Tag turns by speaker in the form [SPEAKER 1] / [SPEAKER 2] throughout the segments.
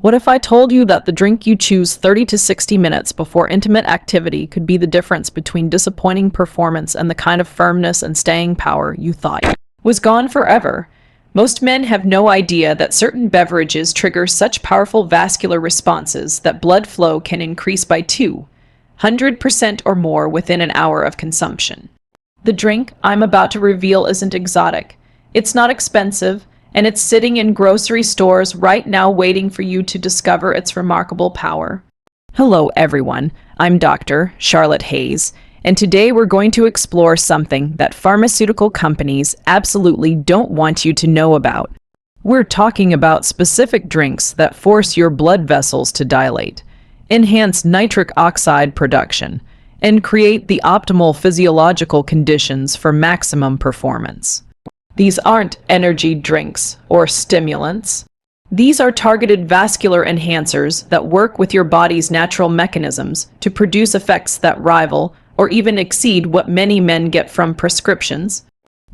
[SPEAKER 1] What if I told you that the drink you choose 30 to 60 minutes before intimate activity could be the difference between disappointing performance and the kind of firmness and staying power you thought was gone forever? Most men have no idea that certain beverages trigger such powerful vascular responses that blood flow can increase by 200% or more within an hour of consumption. The drink I'm about to reveal isn't exotic. It's not expensive, and it's sitting in grocery stores right now waiting for you to discover its remarkable power. Hello everyone, I'm Dr. Charlotte Hayes, and today we're going to explore something that pharmaceutical companies absolutely don't want you to know about. We're talking about specific drinks that force your blood vessels to dilate, enhance nitric oxide production, and create the optimal physiological conditions for maximum performance. These aren't energy drinks or stimulants. These are targeted vascular enhancers that work with your body's natural mechanisms to produce effects that rival or even exceed what many men get from prescriptions.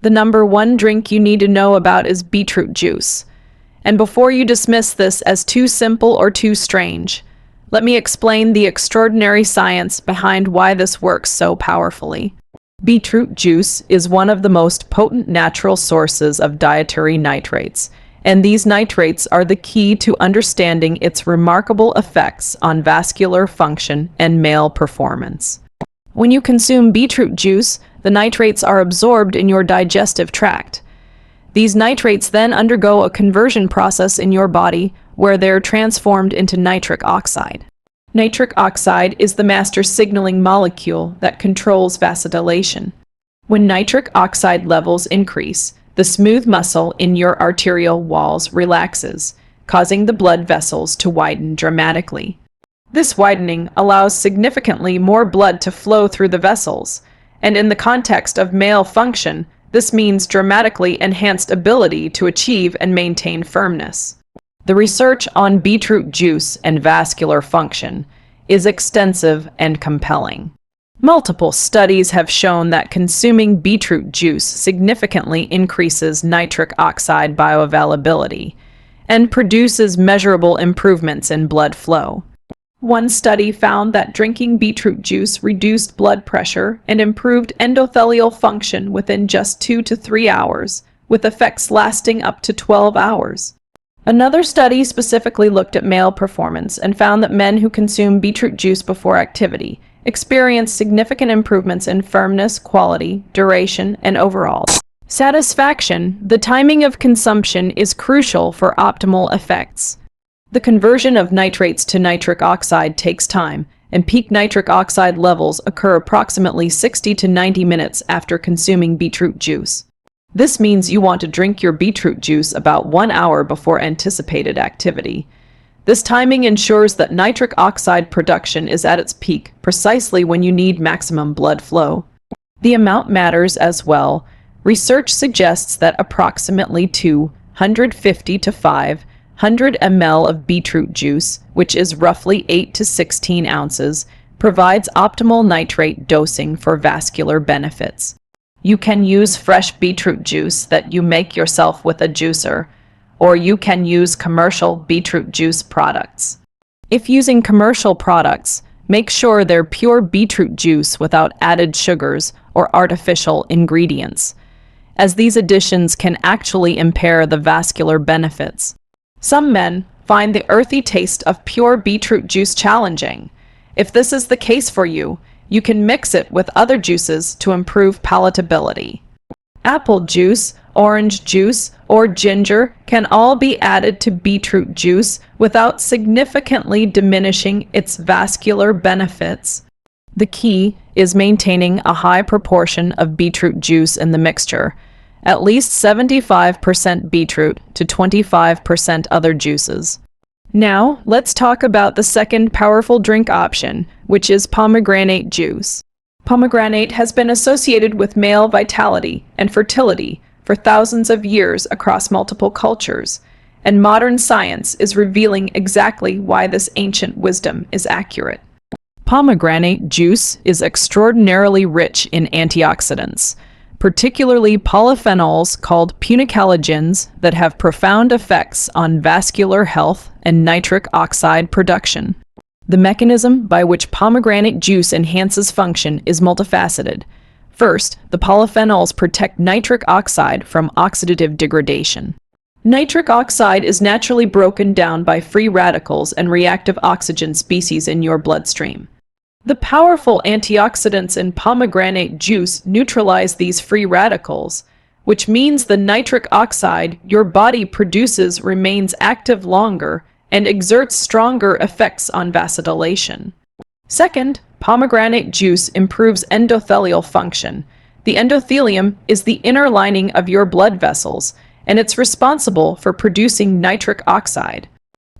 [SPEAKER 1] The number one drink you need to know about is beetroot juice. And before you dismiss this as too simple or too strange, let me explain the extraordinary science behind why this works so powerfully. Beetroot juice is one of the most potent natural sources of dietary nitrates, and these nitrates are the key to understanding its remarkable effects on vascular function and male performance. When you consume beetroot juice, the nitrates are absorbed in your digestive tract. These nitrates then undergo a conversion process in your body where they're transformed into nitric oxide. Nitric oxide is the master signaling molecule that controls vasodilation. When nitric oxide levels increase, the smooth muscle in your arterial walls relaxes, causing the blood vessels to widen dramatically. This widening allows significantly more blood to flow through the vessels, and in the context of male function, this means dramatically enhanced ability to achieve and maintain firmness. The research on beetroot juice and vascular function is extensive and compelling. Multiple studies have shown that consuming beetroot juice significantly increases nitric oxide bioavailability and produces measurable improvements in blood flow. One study found that drinking beetroot juice reduced blood pressure and improved endothelial function within just 2 to 3 hours, with effects lasting up to 12 hours. Another study specifically looked at male performance and found that men who consume beetroot juice before activity experience significant improvements in firmness, quality, duration, and overall satisfaction. The timing of consumption is crucial for optimal effects. The conversion of nitrates to nitric oxide takes time, and peak nitric oxide levels occur approximately 60 to 90 minutes after consuming beetroot juice. This means you want to drink your beetroot juice about 1 hour before anticipated activity. This timing ensures that nitric oxide production is at its peak precisely when you need maximum blood flow. The amount matters as well. Research suggests that approximately 250 to 500 ml of beetroot juice, which is roughly 8 to 16 ounces, provides optimal nitrate dosing for vascular benefits. You can use fresh beetroot juice that you make yourself with a juicer, or you can use commercial beetroot juice products. If using commercial products, make sure they're pure beetroot juice without added sugars or artificial ingredients, as these additions can actually impair the vascular benefits. Some men find the earthy taste of pure beetroot juice challenging. If this is the case for you, you can mix it with other juices to improve palatability. Apple juice, orange juice, or ginger can all be added to beetroot juice without significantly diminishing its vascular benefits. The key is maintaining a high proportion of beetroot juice in the mixture, at least 75% beetroot to 25% other juices. Now, let's talk about the second powerful drink option, which is pomegranate juice. Pomegranate has been associated with male vitality and fertility for thousands of years across multiple cultures, and modern science is revealing exactly why this ancient wisdom is accurate. Pomegranate juice is extraordinarily rich in antioxidants, particularly polyphenols called punicalagins that have profound effects on vascular health and nitric oxide production. The mechanism by which pomegranate juice enhances function is multifaceted. First, the polyphenols protect nitric oxide from oxidative degradation. Nitric oxide is naturally broken down by free radicals and reactive oxygen species in your bloodstream. The powerful antioxidants in pomegranate juice neutralize these free radicals, which means the nitric oxide your body produces remains active longer and exerts stronger effects on vasodilation. Second, pomegranate juice improves endothelial function. The endothelium is the inner lining of your blood vessels, and it's responsible for producing nitric oxide.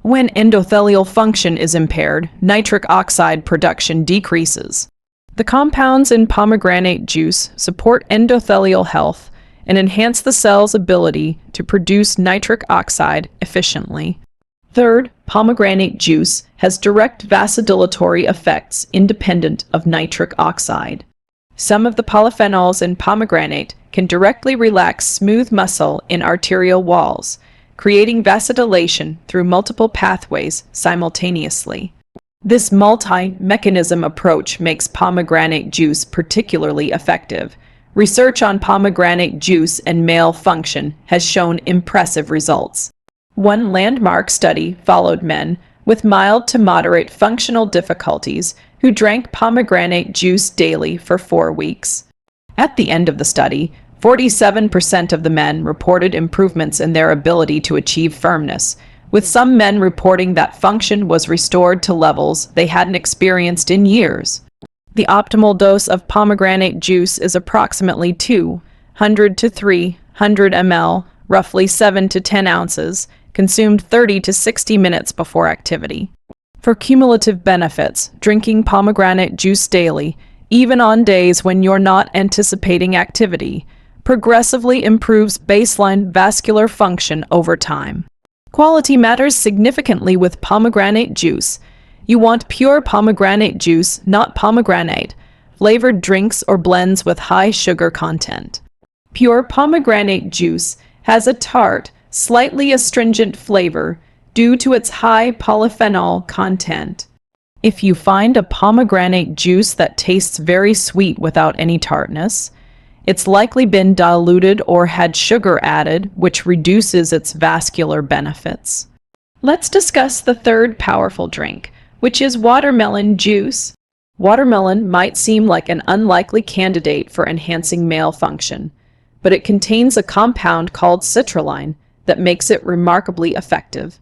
[SPEAKER 1] When endothelial function is impaired, nitric oxide production decreases. The compounds in pomegranate juice support endothelial health and enhance the cell's ability to produce nitric oxide efficiently. Third, pomegranate juice has direct vasodilatory effects independent of nitric oxide. Some of the polyphenols in pomegranate can directly relax smooth muscle in arterial walls, creating vasodilation through multiple pathways simultaneously. This multi-mechanism approach makes pomegranate juice particularly effective. Research on pomegranate juice and male function has shown impressive results. One landmark study followed men with mild to moderate functional difficulties who drank pomegranate juice daily for 4 weeks. At the end of the study, 47% of the men reported improvements in their ability to achieve firmness, with some men reporting that function was restored to levels they hadn't experienced in years. The optimal dose of pomegranate juice is approximately 200 to 300 ml, roughly 7 to 10 ounces, consumed 30 to 60 minutes before activity. For cumulative benefits, drinking pomegranate juice daily, even on days when you're not anticipating activity, progressively improves baseline vascular function over time. Quality matters significantly with pomegranate juice. You want pure pomegranate juice, not pomegranate, flavored drinks or blends with high sugar content. Pure pomegranate juice has a tart, slightly astringent flavor due to its high polyphenol content. If you find a pomegranate juice that tastes very sweet without any tartness, it's likely been diluted or had sugar added, which reduces its vascular benefits. Let's discuss the third powerful drink, which is watermelon juice. Watermelon might seem like an unlikely candidate for enhancing male function, but it contains a compound called citrulline that makes it remarkably effective.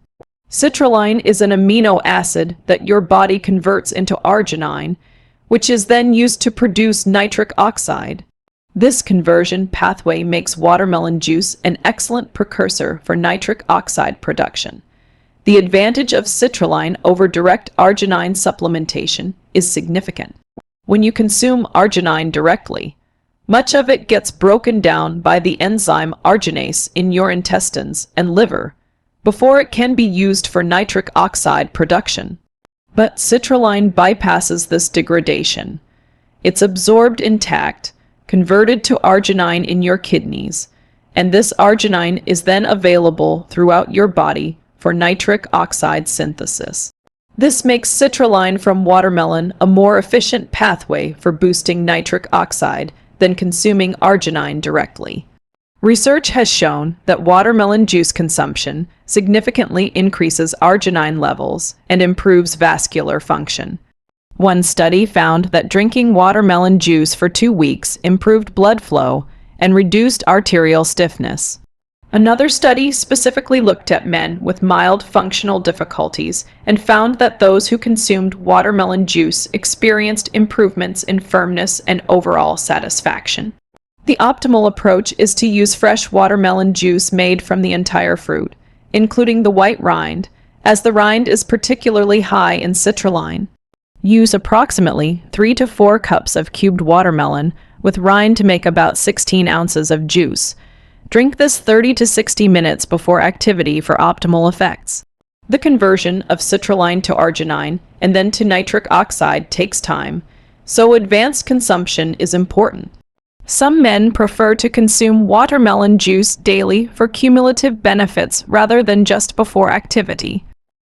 [SPEAKER 1] Citrulline is an amino acid that your body converts into arginine, which is then used to produce nitric oxide. This conversion pathway makes watermelon juice an excellent precursor for nitric oxide production. The advantage of citrulline over direct arginine supplementation is significant. When you consume arginine directly, much of it gets broken down by the enzyme arginase in your intestines and liver before it can be used for nitric oxide production. But citrulline bypasses this degradation. It's absorbed intact, converted to arginine in your kidneys, and this arginine is then available throughout your body for nitric oxide synthesis. This makes citrulline from watermelon a more efficient pathway for boosting nitric oxide than consuming arginine directly. Research has shown that watermelon juice consumption significantly increases arginine levels and improves vascular function. One study found that drinking watermelon juice for 2 weeks improved blood flow and reduced arterial stiffness. Another study specifically looked at men with mild functional difficulties and found that those who consumed watermelon juice experienced improvements in firmness and overall satisfaction. The optimal approach is to use fresh watermelon juice made from the entire fruit, including the white rind, as the rind is particularly high in citrulline. Use approximately 3 to 4 cups of cubed watermelon with rind to make about 16 ounces of juice. Drink this 30 to 60 minutes before activity for optimal effects. The conversion of citrulline to arginine and then to nitric oxide takes time, so advanced consumption is important. Some men prefer to consume watermelon juice daily for cumulative benefits rather than just before activity.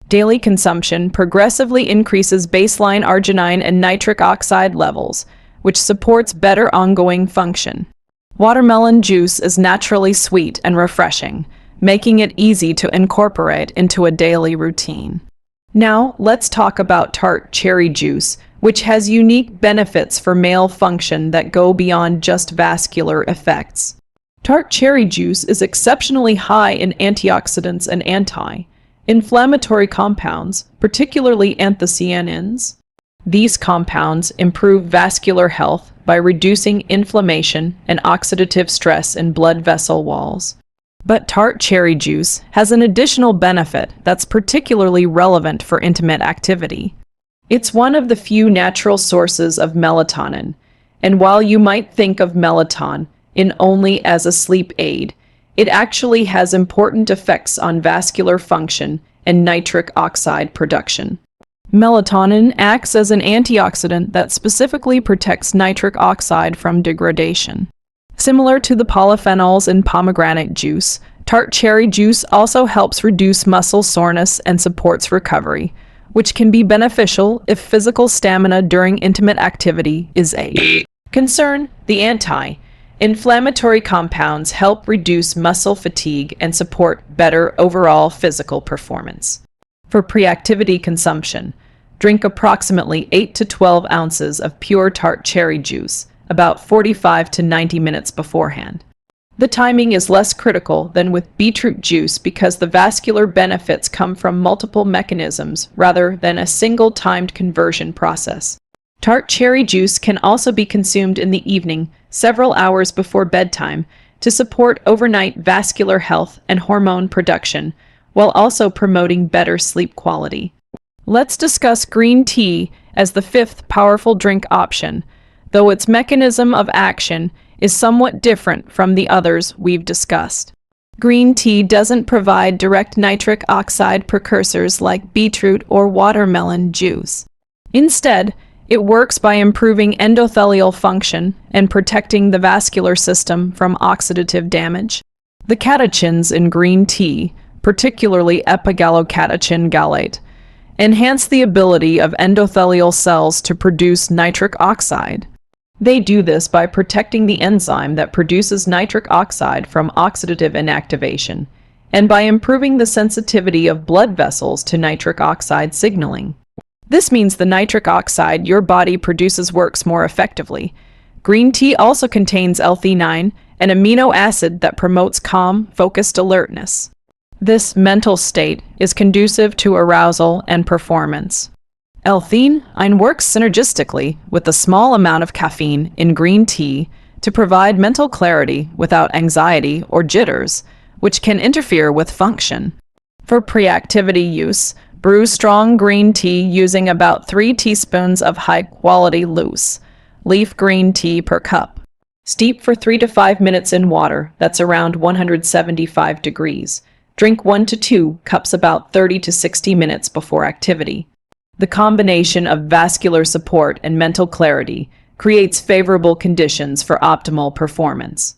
[SPEAKER 1] Daily consumption progressively increases baseline arginine and nitric oxide levels, which supports better ongoing function. Watermelon juice is naturally sweet and refreshing, making it easy to incorporate into a daily routine. Now, let's talk about Tart cherry juice, which has unique benefits for male function that go beyond just vascular effects. Tart cherry juice is exceptionally high in antioxidants and anti-inflammatory compounds, particularly anthocyanins. These compounds improve vascular health by reducing inflammation and oxidative stress in blood vessel walls. But Tart cherry juice has an additional benefit that's particularly relevant for intimate activity. It's one of the few natural sources of melatonin, and while you might think of melatonin only as a sleep aid, it actually has important effects on vascular function and nitric oxide production. Melatonin acts as an antioxidant that specifically protects nitric oxide from degradation. Similar to the polyphenols in pomegranate juice, Tart cherry juice also helps reduce muscle soreness and supports recovery, which can be beneficial if physical stamina during intimate activity is a concern. The anti-inflammatory compounds help reduce muscle fatigue and support better overall physical performance. For pre-activity consumption, drink approximately 8 to 12 ounces of pure Tart cherry juice, about 45 to 90 minutes beforehand. The timing is less critical than with beetroot juice because the vascular benefits come from multiple mechanisms rather than a single timed conversion process. Tart cherry juice can also be consumed in the evening, several hours before bedtime, to support overnight vascular health and hormone production, while also promoting better sleep quality. Let's discuss green tea as the fifth powerful drink option, though its mechanism of action is somewhat different from the others we've discussed. Green tea doesn't provide direct nitric oxide precursors like beetroot or watermelon juice. Instead, it works by improving endothelial function and protecting the vascular system from oxidative damage. The catechins in green tea, particularly epigallocatechin gallate, enhance the ability of endothelial cells to produce nitric oxide. They do this by protecting the enzyme that produces nitric oxide from oxidative inactivation, and by improving the sensitivity of blood vessels to nitric oxide signaling. This means the nitric oxide your body produces works more effectively. Green tea also contains L-theanine, an amino acid that promotes calm, focused alertness. This mental state is conducive to arousal and performance. L-theanine works synergistically with a small amount of caffeine in green tea to provide mental clarity without anxiety or jitters, which can interfere with function. For pre-activity use, brew strong green tea using about 3 teaspoons of high-quality loose leaf green tea per cup. Steep for 3 to 5 minutes in water that's around 175 degrees. Drink 1 to 2 cups about 30 to 60 minutes before activity. The combination of vascular support and mental clarity creates favorable conditions for optimal performance.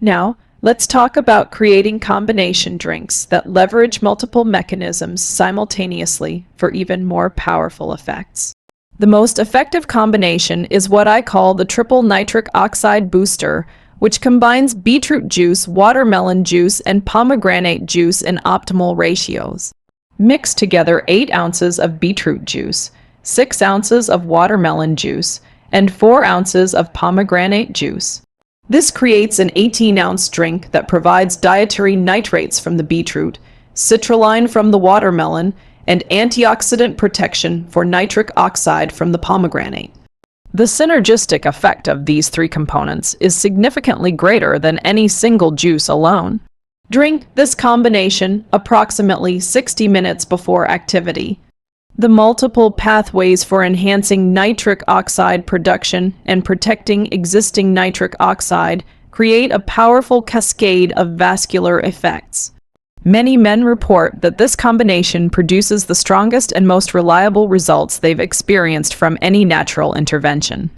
[SPEAKER 1] Now, let's talk about creating combination drinks that leverage multiple mechanisms simultaneously for even more powerful effects. The most effective combination is what I call the triple nitric oxide booster, which combines beetroot juice, watermelon juice, and pomegranate juice in optimal ratios. Mix together 8 ounces of beetroot juice, 6 ounces of watermelon juice, and 4 ounces of pomegranate juice. This creates an 18-ounce drink that provides dietary nitrates from the beetroot, citrulline from the watermelon, and antioxidant protection for nitric oxide from the pomegranate. The synergistic effect of these 3 components is significantly greater than any single juice alone. Drink this combination approximately 60 minutes before activity. The multiple pathways for enhancing nitric oxide production and protecting existing nitric oxide create a powerful cascade of vascular effects. Many men report that this combination produces the strongest and most reliable results they've experienced from any natural intervention.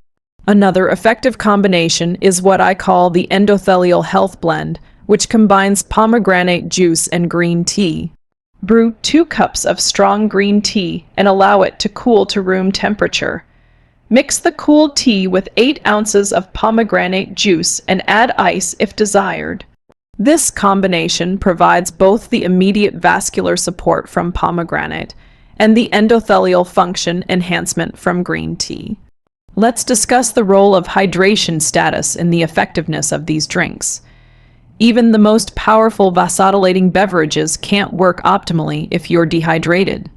[SPEAKER 1] Another effective combination is what I call the endothelial health blend, which combines pomegranate juice and green tea. Brew 2 cups of strong green tea and allow it to cool to room temperature. Mix the cooled tea with 8 ounces of pomegranate juice and add ice if desired. This combination provides both the immediate vascular support from pomegranate and the endothelial function enhancement from green tea. Let's discuss the role of hydration status in the effectiveness of these drinks. Even the most powerful vasodilating beverages can't work optimally if you're dehydrated.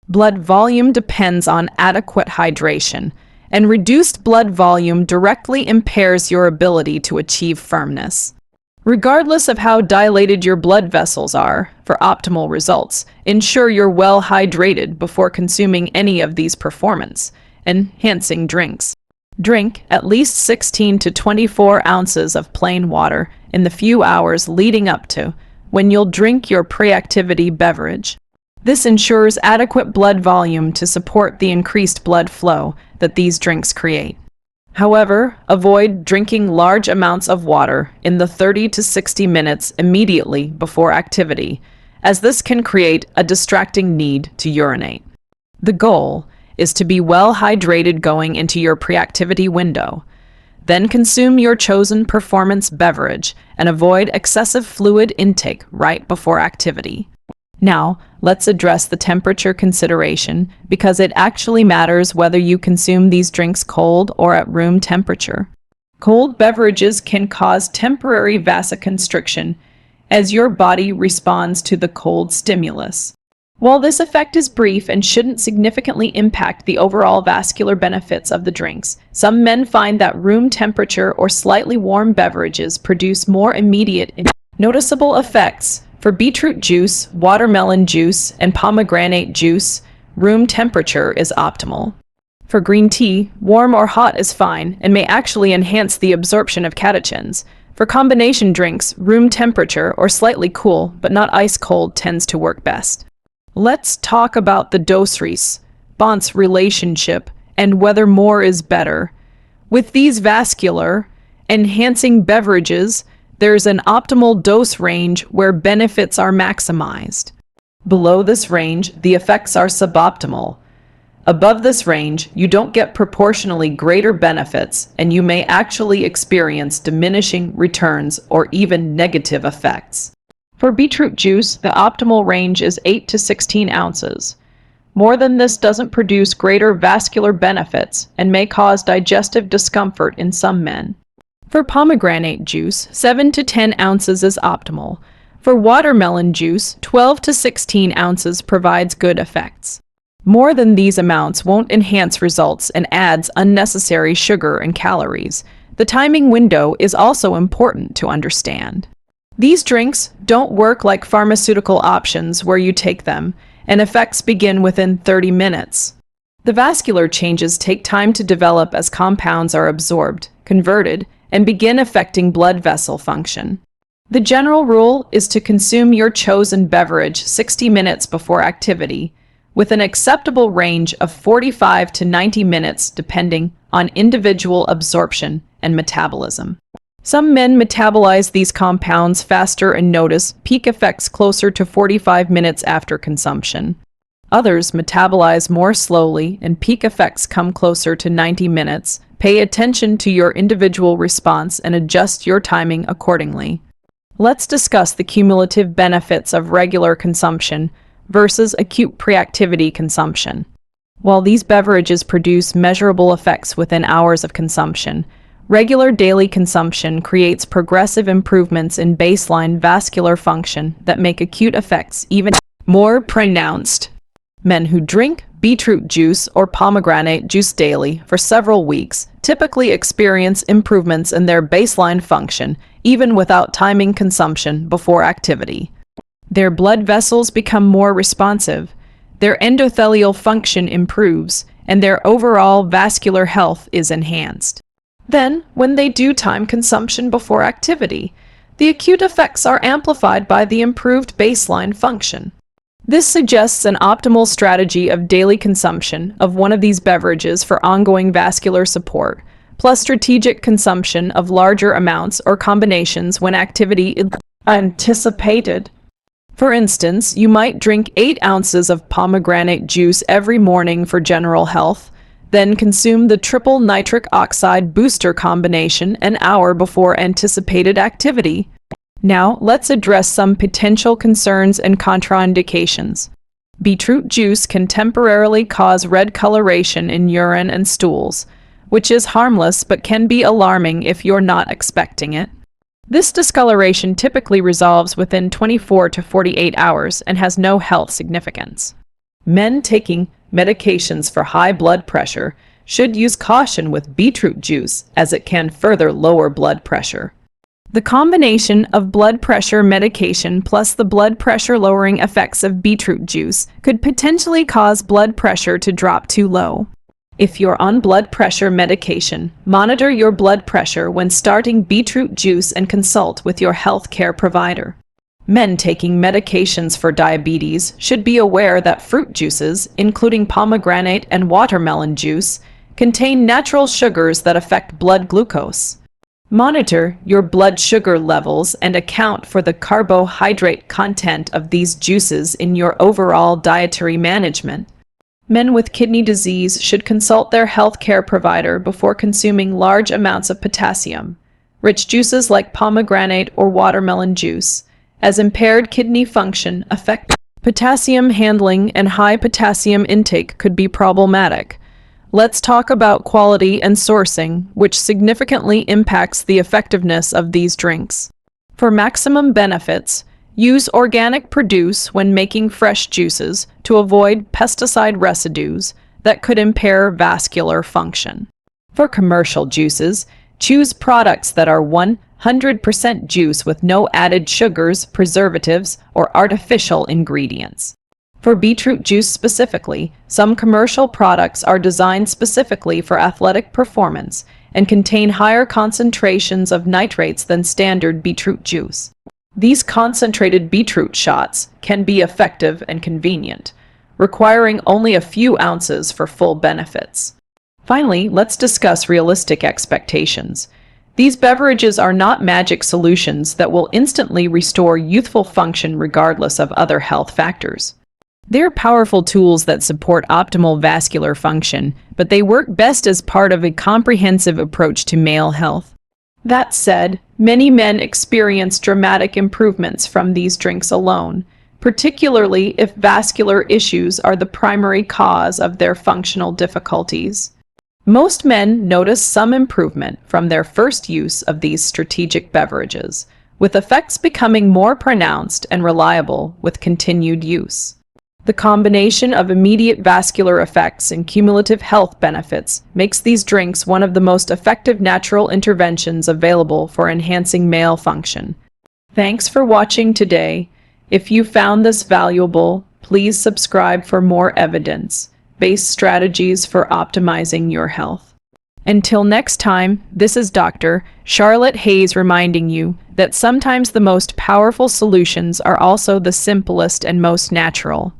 [SPEAKER 1] Blood volume depends on adequate hydration, and reduced blood volume directly impairs your ability to achieve firmness. Regardless of how dilated your blood vessels are, for optimal results, ensure you're well hydrated before consuming any of these performance-enhancing drinks. Drink at least 16 to 24 ounces of plain water in the few hours leading up to when you'll drink your pre-activity beverage. This ensures adequate blood volume to support the increased blood flow that these drinks create. However, avoid drinking large amounts of water in the 30 to 60 minutes immediately before activity, as this can create a distracting need to urinate. The goal is to be well hydrated going into your pre-activity window. Then consume your chosen performance beverage and avoid excessive fluid intake right before activity. Now, let's address the temperature consideration because it actually matters whether you consume these drinks cold or at room temperature. Cold beverages can cause temporary vasoconstriction as your body responds to the cold stimulus. While this effect is brief and shouldn't significantly impact the overall vascular benefits of the drinks, some men find that room temperature or slightly warm beverages produce more immediate and noticeable effects. For beetroot juice, watermelon juice, and pomegranate juice, room temperature is optimal. For green tea, warm or hot is fine and may actually enhance the absorption of catechins. For combination drinks, room temperature or slightly cool, but not ice cold, tends to work best. Let's talk about the dose-response relationship and whether more is better. With these vascular enhancing beverages, there's an optimal dose range where benefits are maximized. Below this range, the effects are suboptimal. Above this range, you don't get proportionally greater benefits, and you may actually experience diminishing returns or even negative effects. For beetroot juice, the optimal range is 8 to 16 ounces. More than this doesn't produce greater vascular benefits and may cause digestive discomfort in some men. For pomegranate juice, 7 to 10 ounces is optimal. For watermelon juice, 12 to 16 ounces provides good effects. More than these amounts won't enhance results and adds unnecessary sugar and calories. The timing window is also important to understand. These drinks don't work like pharmaceutical options where you take them, and effects begin within 30 minutes. The vascular changes take time to develop as compounds are absorbed, converted, and begin affecting blood vessel function. The general rule is to consume your chosen beverage 60 minutes before activity, with an acceptable range of 45 to 90 minutes depending on individual absorption and metabolism. Some men metabolize these compounds faster and notice peak effects closer to 45 minutes after consumption. Others metabolize more slowly and peak effects come closer to 90 minutes. Pay attention to your individual response and adjust your timing accordingly. Let's discuss the cumulative benefits of regular consumption versus acute pre-activity consumption. While these beverages produce measurable effects within hours of consumption, regular daily consumption creates progressive improvements in baseline vascular function that make acute effects even more pronounced. Men who drink beetroot juice or pomegranate juice daily for several weeks typically experience improvements in their baseline function even without timing consumption before activity. Their blood vessels become more responsive, their endothelial function improves, and their overall vascular health is enhanced. Then, when they do time consumption before activity, the acute effects are amplified by the improved baseline function. This suggests an optimal strategy of daily consumption of one of these beverages for ongoing vascular support, plus strategic consumption of larger amounts or combinations when activity is anticipated. For instance, you might drink 8 ounces of pomegranate juice every morning for general health, then consume the triple nitric oxide booster combination an hour before anticipated activity. Now, let's address some potential concerns and contraindications. Beetroot juice can temporarily cause red coloration in urine and stools, which is harmless but can be alarming if you're not expecting it. This discoloration typically resolves within 24 to 48 hours and has no health significance. Men taking medications for high blood pressure should use caution with beetroot juice, as it can further lower blood pressure. The combination of blood pressure medication plus the blood pressure lowering effects of beetroot juice could potentially cause blood pressure to drop too low. If you're on blood pressure medication, monitor your blood pressure when starting beetroot juice and consult with your healthcare provider. Men taking medications for diabetes should be aware that fruit juices, including pomegranate and watermelon juice, contain natural sugars that affect blood glucose. Monitor your blood sugar levels and account for the carbohydrate content of these juices in your overall dietary management. Men with kidney disease should consult their healthcare provider before consuming large amounts of potassium. Rich juices like pomegranate or watermelon juice, as impaired kidney function affect potassium handling, and high potassium intake could be problematic. Let's talk about quality and sourcing, which significantly impacts the effectiveness of these drinks. For maximum benefits, use organic produce when making fresh juices to avoid pesticide residues that could impair vascular function. For commercial juices, choose products that are 100% juice with no added sugars, preservatives, or artificial ingredients. For beetroot juice specifically, some commercial products are designed specifically for athletic performance and contain higher concentrations of nitrates than standard beetroot juice. These concentrated beetroot shots can be effective and convenient, requiring only a few ounces for full benefits. Finally, let's discuss realistic expectations. These beverages are not magic solutions that will instantly restore youthful function regardless of other health factors. They're powerful tools that support optimal vascular function, but they work best as part of a comprehensive approach to male health. That said, many men experience dramatic improvements from these drinks alone, particularly if vascular issues are the primary cause of their functional difficulties. Most men notice some improvement from their first use of these strategic beverages, with effects becoming more pronounced and reliable with continued use. The combination of immediate vascular effects and cumulative health benefits makes these drinks one of the most effective natural interventions available for enhancing male function. Thanks for watching today. If you found this valuable, please subscribe for more evidence-based strategies for optimizing your health. Until next time, this is Dr. Charlotte Hayes reminding you that sometimes the most powerful solutions are also the simplest and most natural.